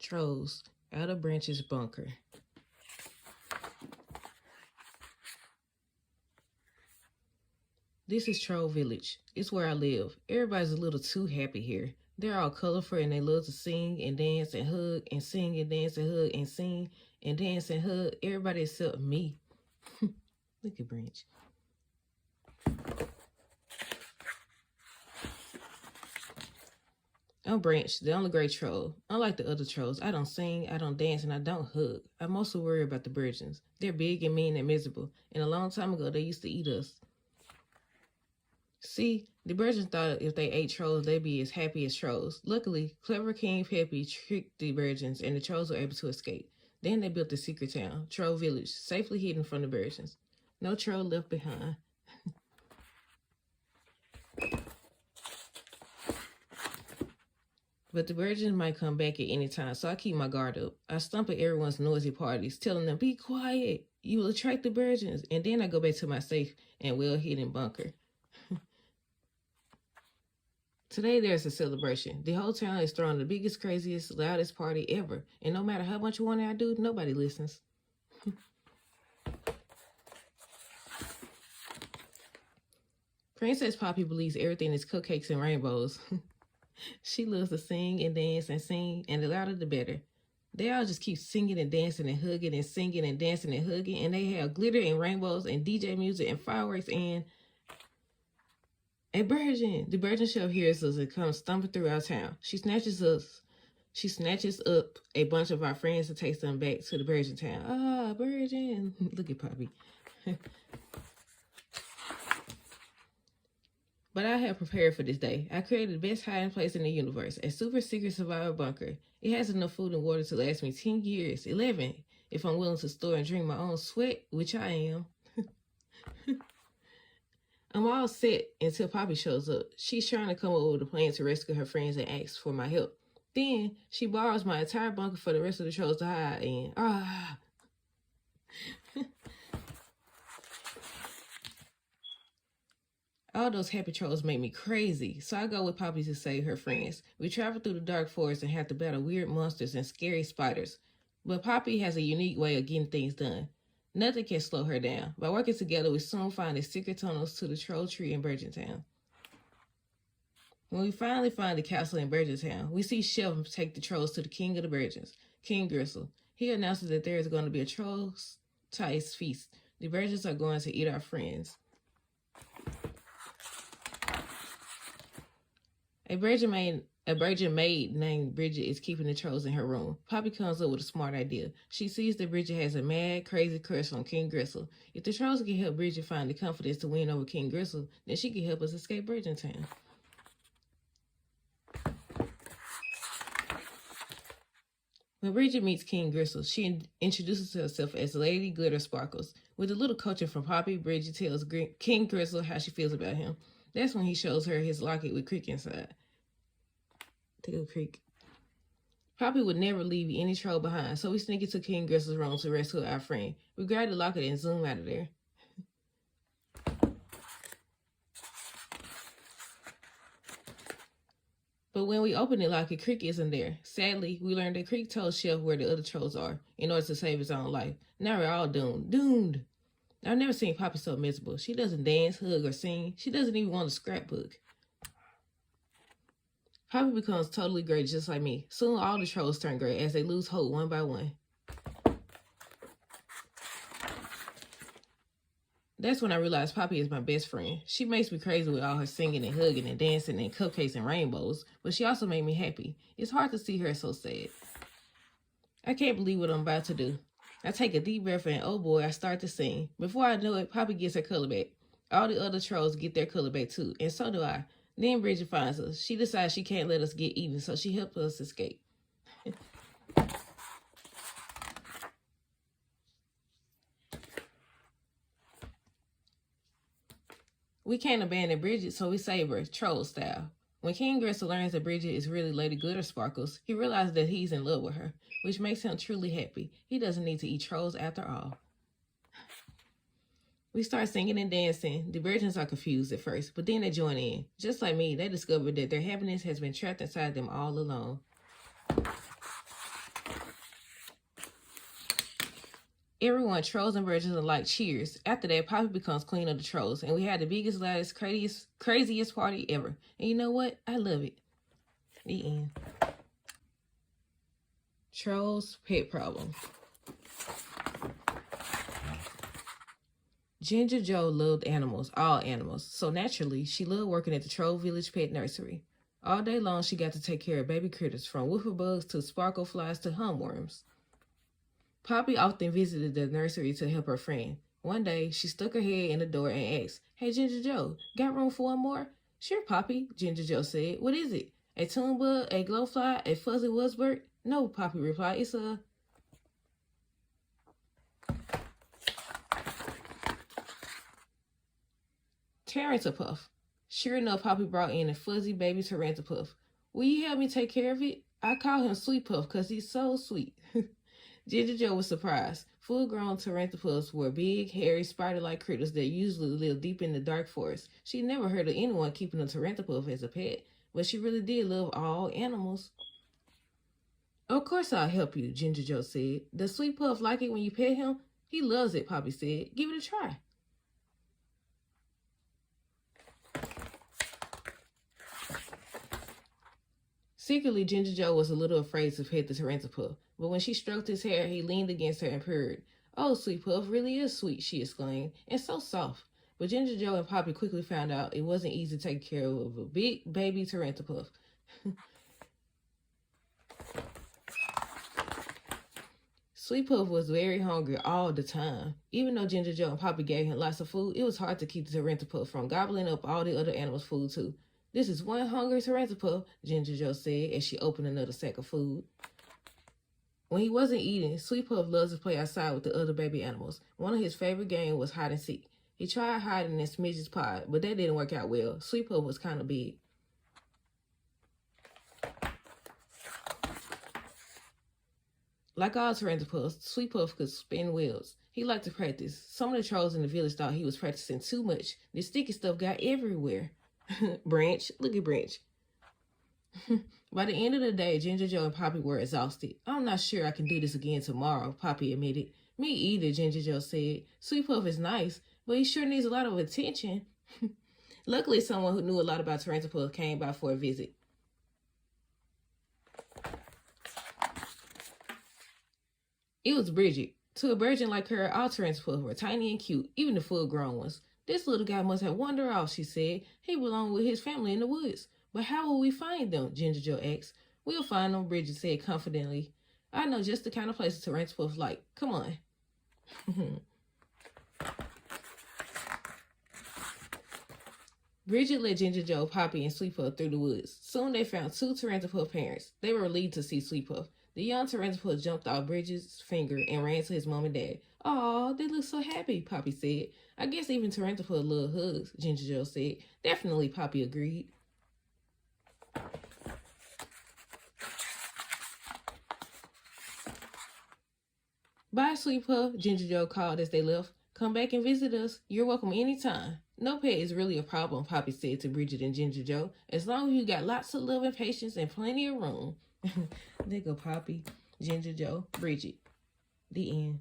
Trolls, Outer Branches Bunker. This is Troll Village. It's where I live. Everybody's a little too happy here. They're all colorful and they love to sing and dance and hug and sing and dance and hug and sing and dance and hug. Everybody except me. Look at Branch. I'm Branch, the only great troll. Unlike the other trolls, I don't sing, I don't dance, and I don't hug. I mostly worry about the virgins. They're big and mean and miserable, and a long time ago they used to eat us. See, the virgins thought if they ate trolls, they'd be as happy as trolls. Luckily, clever King Peppy tricked the virgins, and the trolls were able to escape. Then they built a secret town, Troll Village, safely hidden from the virgins. No troll left behind. But the virgins might come back at any time, so I keep my guard up. I stomp at everyone's noisy parties, telling them, be quiet, you will attract the virgins. And then I go back to my safe and well-hidden bunker. Today there's a celebration. The whole town is throwing the biggest, craziest, loudest party ever. And no matter how much warning I do, nobody listens. Princess Poppy believes everything is cupcakes and rainbows. She loves to sing and dance and sing, and the louder the better. They all just keep singing and dancing and hugging and singing and dancing and hugging, and they have glitter and rainbows and DJ music and fireworks and a virgin. The virgin show hears us and comes stumbling through our town. She snatches up a bunch of our friends and takes them back to the virgin town. Ah, virgin. Look at Poppy. But I have prepared for this day. I created the best hiding place in the universe, a super secret survival bunker. It has enough food and water to last me 10 years, 11, if I'm willing to store and drink my own sweat, which I am. I'm all set until Poppy shows up. She's trying to come up with a plan to rescue her friends and ask for my help. Then she borrows my entire bunker for the rest of the trolls to hide in. All those happy trolls make me crazy, so I go with Poppy to save her friends. We travel through the dark forest and have to battle weird monsters and scary spiders. But Poppy has a unique way of getting things done. Nothing can slow her down. By working together, we soon find the secret tunnels to the Troll Tree in Virgin Town. When we finally find the castle in Virgin Town, we see Chef take the trolls to the king of the virgins, King Gristle. He announces that there is going to be a troll-sized feast. The virgins are going to eat our friends. A virgin maid named Bridget is keeping the trolls in her room. Poppy comes up with a smart idea. She sees that Bridget has a mad, crazy crush on King Gristle. If the trolls can help Bridget find the confidence to win over King Gristle, then she can help us escape Virgin Town. When Bridget meets King Gristle, she introduces herself as Lady Glitter Sparkles. With a little coaching from Poppy, Bridget tells King Gristle how she feels about him. That's when he shows her his locket with Creek inside. Take a Creek. Poppy would never leave any troll behind, so we sneak into King Gristle's room to rescue our friend. We grab the locket and zoom out of there. But when we open the locket, Creek isn't there. Sadly, we learned that Creek told Chef where the other trolls are in order to save his own life. Now we're all doomed. Doomed! I've never seen Poppy so miserable. She doesn't dance, hug, or sing. She doesn't even want a scrapbook. Poppy becomes totally great just like me. Soon all the trolls turn gray as they lose hope one by one. That's when I realized Poppy is my best friend. She makes me crazy with all her singing and hugging and dancing and cupcakes and rainbows, but she also made me happy. It's hard to see her so sad. I can't believe what I'm about to do. I take a deep breath and oh boy, I start to sing. Before I know it, Poppy gets her color back. All the other trolls get their color back too, and so do I. Then Bridget finds us. She decides she can't let us get eaten, so she helps us escape. We can't abandon Bridget, so we save her, troll style. When King Gristle learns that Bridget is really Lady Glitter Sparkles, he realizes that he's in love with her, which makes him truly happy. He doesn't need to eat trolls after all. We start singing and dancing. The virgins are confused at first, but then they join in. Just like me, they discover that their happiness has been trapped inside them all along. Everyone, trolls and virgins alike, cheers. After that, Poppy becomes queen of the trolls, and we had the biggest, loudest, craziest party ever. And you know what? I love it. The end. Trolls' pet problem. Ginger Jo loved animals, all animals, so naturally, she loved working at the Troll Village Pet Nursery. All day long, she got to take care of baby critters, from wifflebugs to sparkle flies to humworms. Poppy often visited the nursery to help her friend. One day, she stuck her head in the door and asked, "Hey, Ginger Jo, got room for one more?" "Sure, Poppy," Ginger Jo said. "What is it? A tunebug, a glowfly, a fuzzy wuzzbird?" "No," Poppy replied. "It's a..." Tarantapuff. Sure enough, Poppy brought in a fuzzy baby Tarantapuff. "Will you help me take care of it? I call him Sweet Puff because he's so sweet." Ginger Jo was surprised. Full-grown Tarantapuffs were big, hairy, spider-like critters that usually live deep in the dark forest. She never heard of anyone keeping a Tarantapuff as a pet, but she really did love all animals. "Of course I'll help you," Ginger Jo said. "Does Sweet Puff like it when you pet him?" "He loves it," Poppy said. "Give it a try." Secretly, Ginger Jo was a little afraid to pet the Tarantapuff, but when she stroked his hair, he leaned against her and purred. "Oh, Sweet Puff really is sweet," she exclaimed, "and so soft." But Ginger Jo and Poppy quickly found out it wasn't easy to take care of a big baby Tarantapuff. Sweet Puff was very hungry all the time. Even though Ginger Jo and Poppy gave him lots of food, it was hard to keep the Tarantapuff from gobbling up all the other animals' food too. "This is one hungry Tarantapuff," Ginger Jo said as she opened another sack of food. When he wasn't eating, Sweet Puff loves to play outside with the other baby animals. One of his favorite games was hide and seek. He tried hiding in Smidge's pod, but that didn't work out well. Sweet Puff was kind of big. Like all Tarantapuffs, Sweet Puff could spin webs. He liked to practice. Some of the trolls in the village thought he was practicing too much. The sticky stuff got everywhere. Branch, look at Branch. By the end of the day, Ginger Jo and Poppy were exhausted. "I'm not sure I can do this again tomorrow," Poppy admitted. "Me either," Ginger Jo said. "Sweet Puff is nice, but he sure needs a lot of attention." Luckily, someone who knew a lot about Tarantapuff came by for a visit. It was Bridget. To a virgin like her, all Tarantapuffs were tiny and cute, even the full-grown ones. "This little guy must have wandered off," she said. "He belonged with his family in the woods." "But how will we find them?" Ginger Jo asked. "We'll find them," Bridget said confidently. "I know just the kind of places Tarantapuffs like. Come on." Bridget led Ginger Jo, Poppy, and Sweet Puff through the woods. Soon they found two Tarantapuff parents. They were relieved to see Sweet Puff. The young Tarantapuff jumped off Bridget's finger and ran to his mom and dad. "Aw, they look so happy," Poppy said. "I guess even Tarantapuff love hugs," Ginger Jo said. "Definitely," Poppy agreed. "Bye, Sweet Puff," Ginger Jo called as they left. "Come back and visit us. You're welcome anytime." "No pet is really a problem," Poppy said to Bridget and Ginger Jo, "as long as you got lots of love and patience and plenty of room." There go Poppy, Ginger Jo, Bridget. The end.